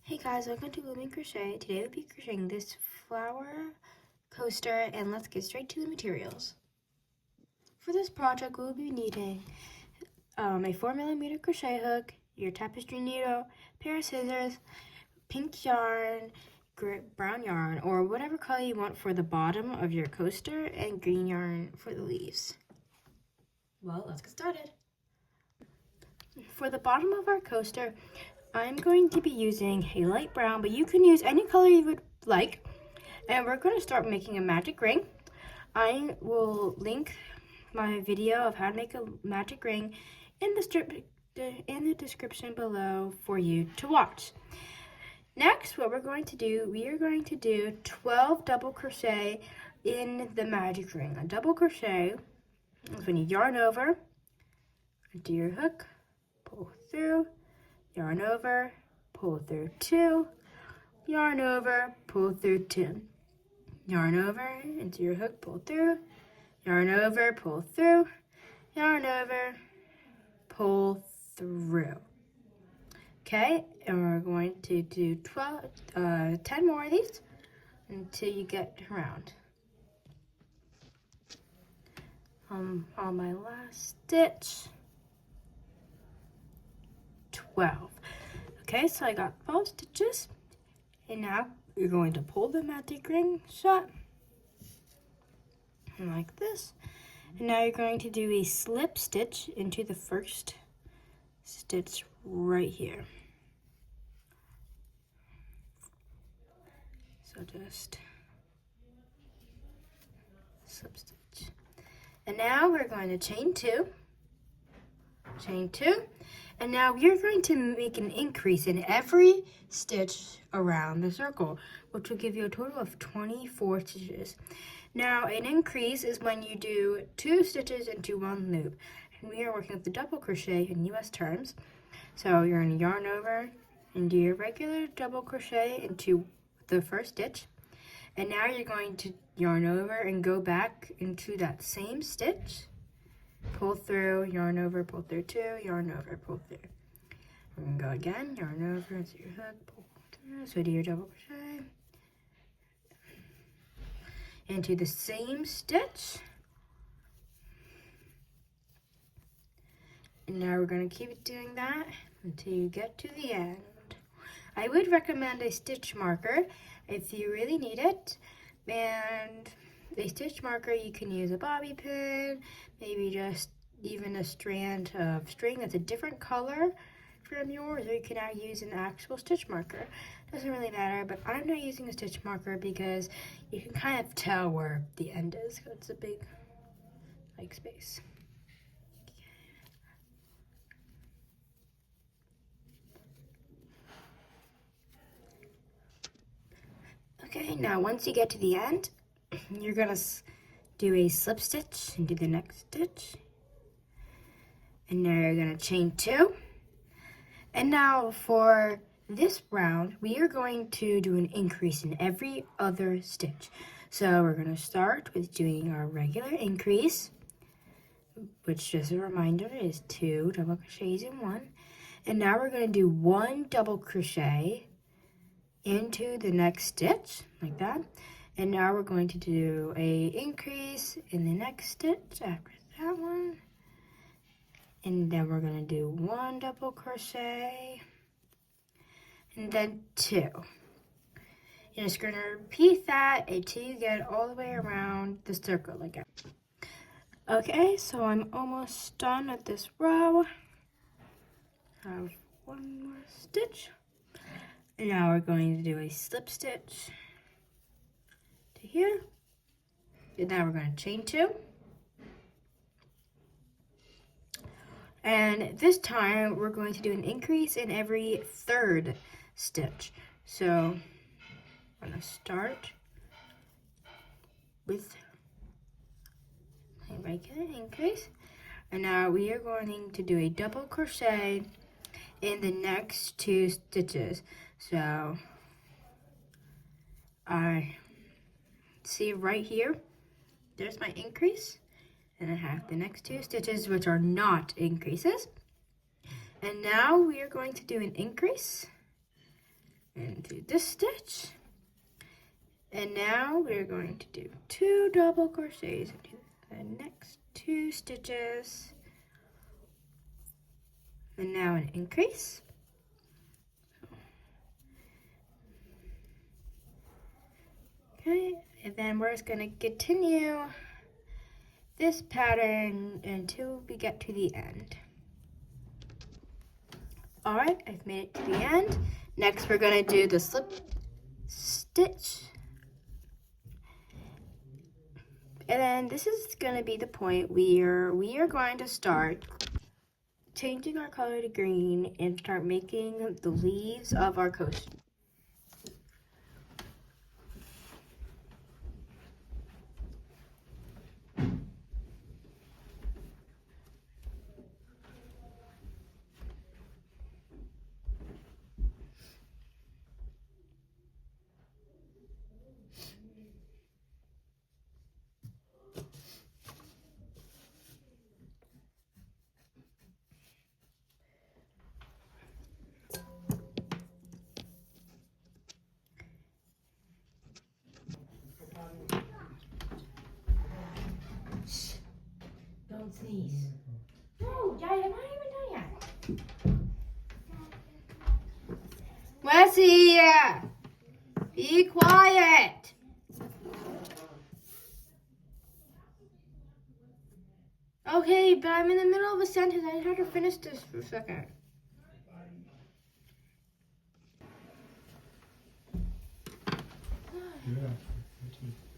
Hey guys, welcome to Blooming Crochet. Today we'll be crocheting this flower coaster, and let's get straight to the materials. For this project, we'll be needing a 4mm crochet hook, your tapestry needle, pair of scissors, pink yarn, brown yarn, or whatever color you want for the bottom of your coaster, and green yarn for the leaves. Well, let's get started. For the bottom of our coaster, I'm going to be using a light brown, but you can use any color you would like. And we're going to start making a magic ring. I will link my video of how to make a magic ring in the description below for you to watch. Next, what we're going to do, we are going to do 12 double crochet in the magic ring. A double crochet is when you yarn over, do your hook, pull through, yarn over, pull through 2, yarn over, pull through 2, yarn over into your hook, pull through, yarn over, pull through, yarn over, pull through. Okay, and we're going to do 10 more of these until you get around. On my last stitch, 12. Okay, so I got 12 stitches, and now you're going to pull the magic ring shut like this, and now you're going to do a slip stitch into the first stitch right here. So just slip stitch, and now we're going to chain 2, and now you're going to make an increase in every stitch around the circle, which will give you a total of 24 stitches. Now, an increase is when you do 2 stitches into 1 loop. And we are working with the double crochet in US terms. So you're going to yarn over and do your regular double crochet into the first stitch. And now you're going to yarn over and go back into that same stitch. Pull through, yarn over, pull through 2, yarn over, pull through. We're going to go again, yarn over into your hook, pull through, so do your double crochet into the same stitch. And now we're going to keep doing that until you get to the end. I would recommend a stitch marker if you really need it, and a stitch marker, you can use a bobby pin, maybe just even a strand of string that's a different color from yours, or you can now use an actual stitch marker. Doesn't really matter, but I'm not using a stitch marker because you can kind of tell where the end is, because it's a big space. Okay, now once you get to the end, you're gonna do a slip stitch into the next stitch, and now you're gonna chain 2. And now for this round, we are going to do an increase in every other stitch. So we're gonna start with doing our regular increase, which, just a reminder, is 2 double crochets in 1. And now we're gonna do 1 double crochet into the next stitch, like that. And now we're going to do a increase in the next stitch after that one. And then we're going to do 1 double crochet and then 2. You're just going to repeat that until you get all the way around the circle again. Okay, so I'm almost done with this row. I have 1 more stitch. And now we're going to do a slip stitch to here. And now we're going to chain 2. And this time we're going to do an increase in every 3rd stitch. So I'm going to start with a regular increase. And now we are going to do a double crochet in the next 2 stitches. So I see right here, there's my increase, and I have the next 2 stitches, which are not increases. And now we are going to do an increase into this stitch. And now we're going to do 2 double crochets into the next 2 stitches. And now an increase. Okay, and then we're just going to continue this pattern until we get to the end. Alright, I've made it to the end. Next we're going to do the slip stitch. And then this is going to be the point where we are going to start changing our color to green and start making the leaves of our coaster. Don't sneeze. No, Jaya, I'm not even done yet. Wesley, be quiet. Okay, but I'm in the middle of a sentence. I have to finish this for a second.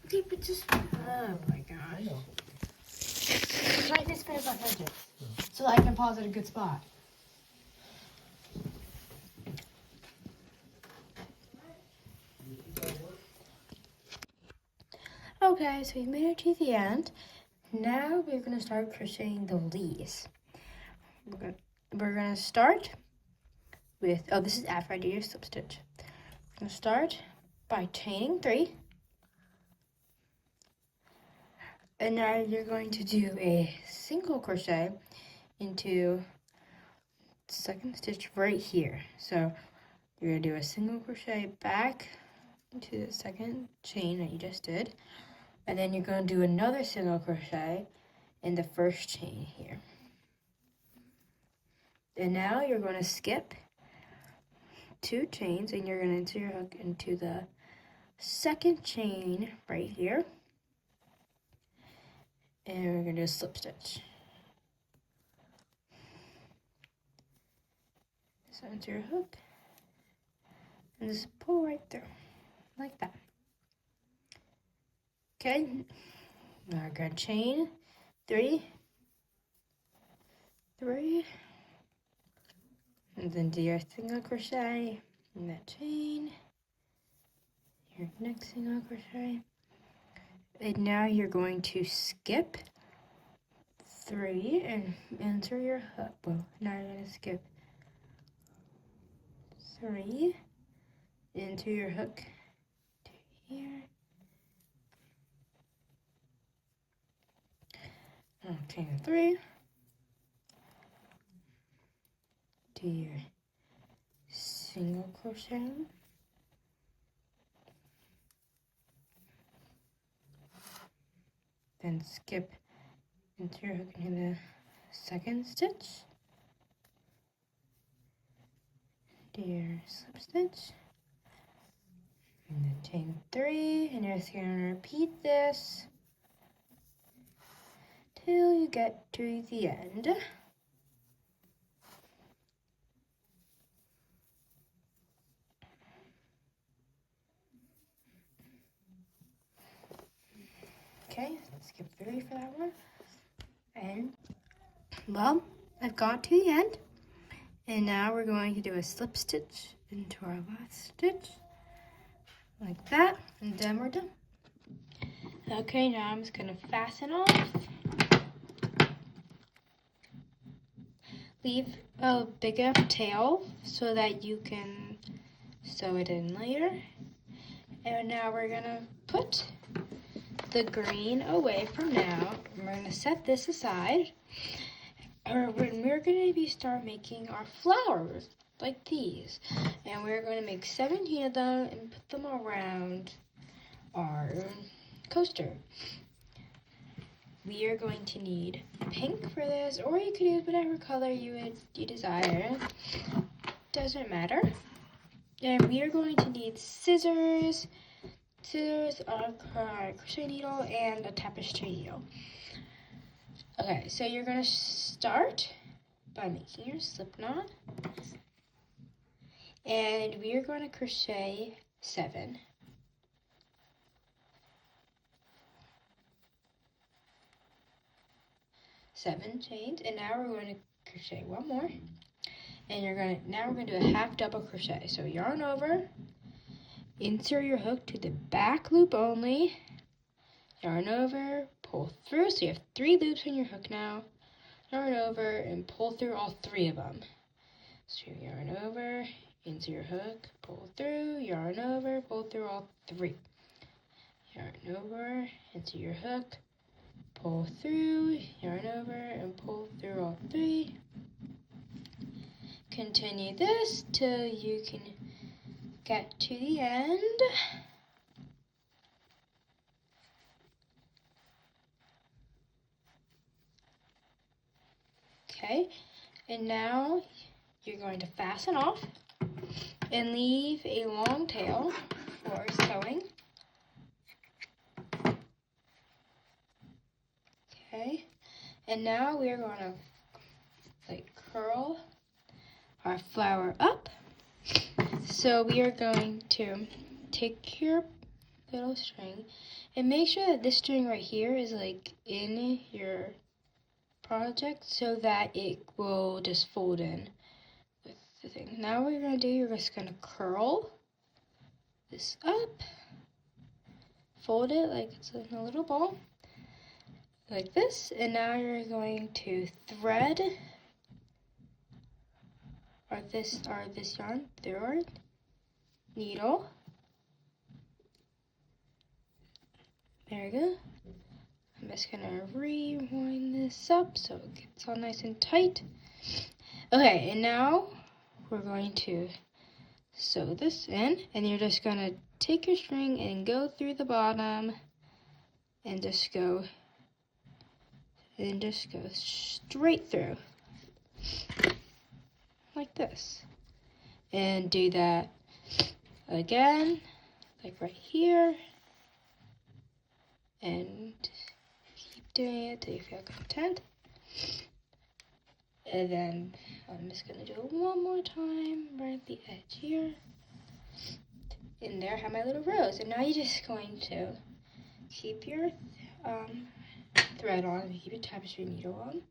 Okay, but just, oh my gosh. Try this finish my sentence so that I can pause at a good spot. Okay, so we've made it to the end. Now we're going to start crocheting the leaves. We're going to start with, oh, this is after I do your slip stitch. We're going to start by chaining 3. And now you're going to do a single crochet into the second stitch right here. So you're going to do a single crochet back into the second chain that you just did. And then you're going to do another single crochet in the first chain here. And now you're going to skip 2 chains and you're going to enter your hook into the second chain right here. And we're going to do a slip stitch. So enter your hook and just pull right through like that. Okay, now we're going to chain 3, 3, and then do your single crochet in that chain, your next single crochet, and now you're going to skip 3 and enter your hook. Well, now you're going to skip 3 into your hook to here. Chain 3, do your single crochet, then skip into your hook into the second stitch, do your slip stitch, and then chain 3, and you're just going to repeat this till you get to the end. Okay, skip 3 for that one. And, well, I've got to the end. And now we're going to do a slip stitch into our last stitch. Like that. And then we're done. Okay, now I'm just going to fasten off. Leave a big enough tail so that you can sew it in later. And now we're going to put the green away from now. And we're going to set this aside. or when we're going to start making our flowers like these. And we're going to make 17 of them and put them around our coaster. We are going to need pink for this, or you could use whatever color you desire. Doesn't matter. And we are going to need scissors, a crochet needle, and a tapestry needle. Okay, so you're going to start by making your slip knot. And we are going to crochet 7. Chains, and now we're going to crochet one more. And now we're going to do a half double crochet. So yarn over, insert your hook to the back loop only, yarn over, pull through. So you have 3 loops on your hook now. Yarn over and pull through all 3 of them. So yarn over, insert your hook, pull through, yarn over, pull through all 3. Yarn over, insert your hook, pull through, yarn over, and pull through all 3. Continue this till you can get to the end. Okay, and now you're going to fasten off and leave a long tail for sewing. Okay, and now we are going to curl our flower up. So we are going to take your little string and make sure that this string right here is in your project so that it will just fold in with the thing. Now what you're going to do, you're just going to curl this up, fold it like it's in a little ball, like this, and now you're going to thread this yarn through our needle. There we go. I'm just gonna rewind this up so it gets all nice and tight. Okay, and now we're going to sew this in, and you're just gonna take your string and go through the bottom and just go straight through like this, and do that again, like right here, and keep doing it till you feel content. And then I'm just gonna do it one more time right at the edge here. And there I have my little rose. And now you're just going to keep your thread on, and keep your tapestry needle on.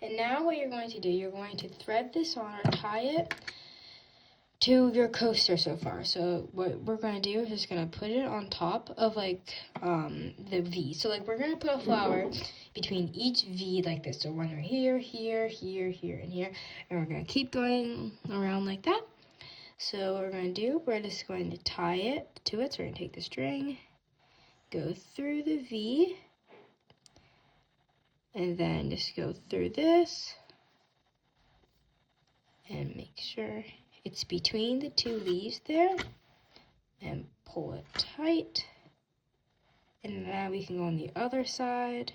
And now what you're going to do, you're going to thread this on or tie it to your coaster so far. So what we're going to do is just going to put it on top of the V. So we're going to put a flower between each V like this. So one right here, here, here, here, and here. And we're going to keep going around like that. So what we're going to do, we're just going to tie it to it. So we're going to take the string, go through the V, and then just go through this and make sure it's between the 2 leaves there, and pull it tight. And now we can go on the other side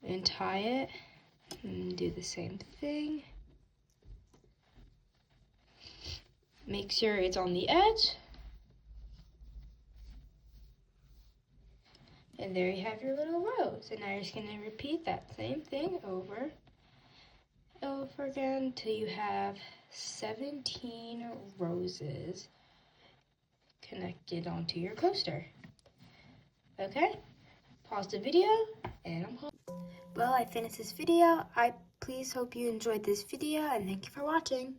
and tie it and do the same thing. Make sure it's on the edge. And there you have your little rose. And now you're just going to repeat that same thing over and over again until you have 17 roses connected onto your coaster. Okay? Pause the video, and I'm home. Well, I finished this video. I please hope you enjoyed this video, and thank you for watching.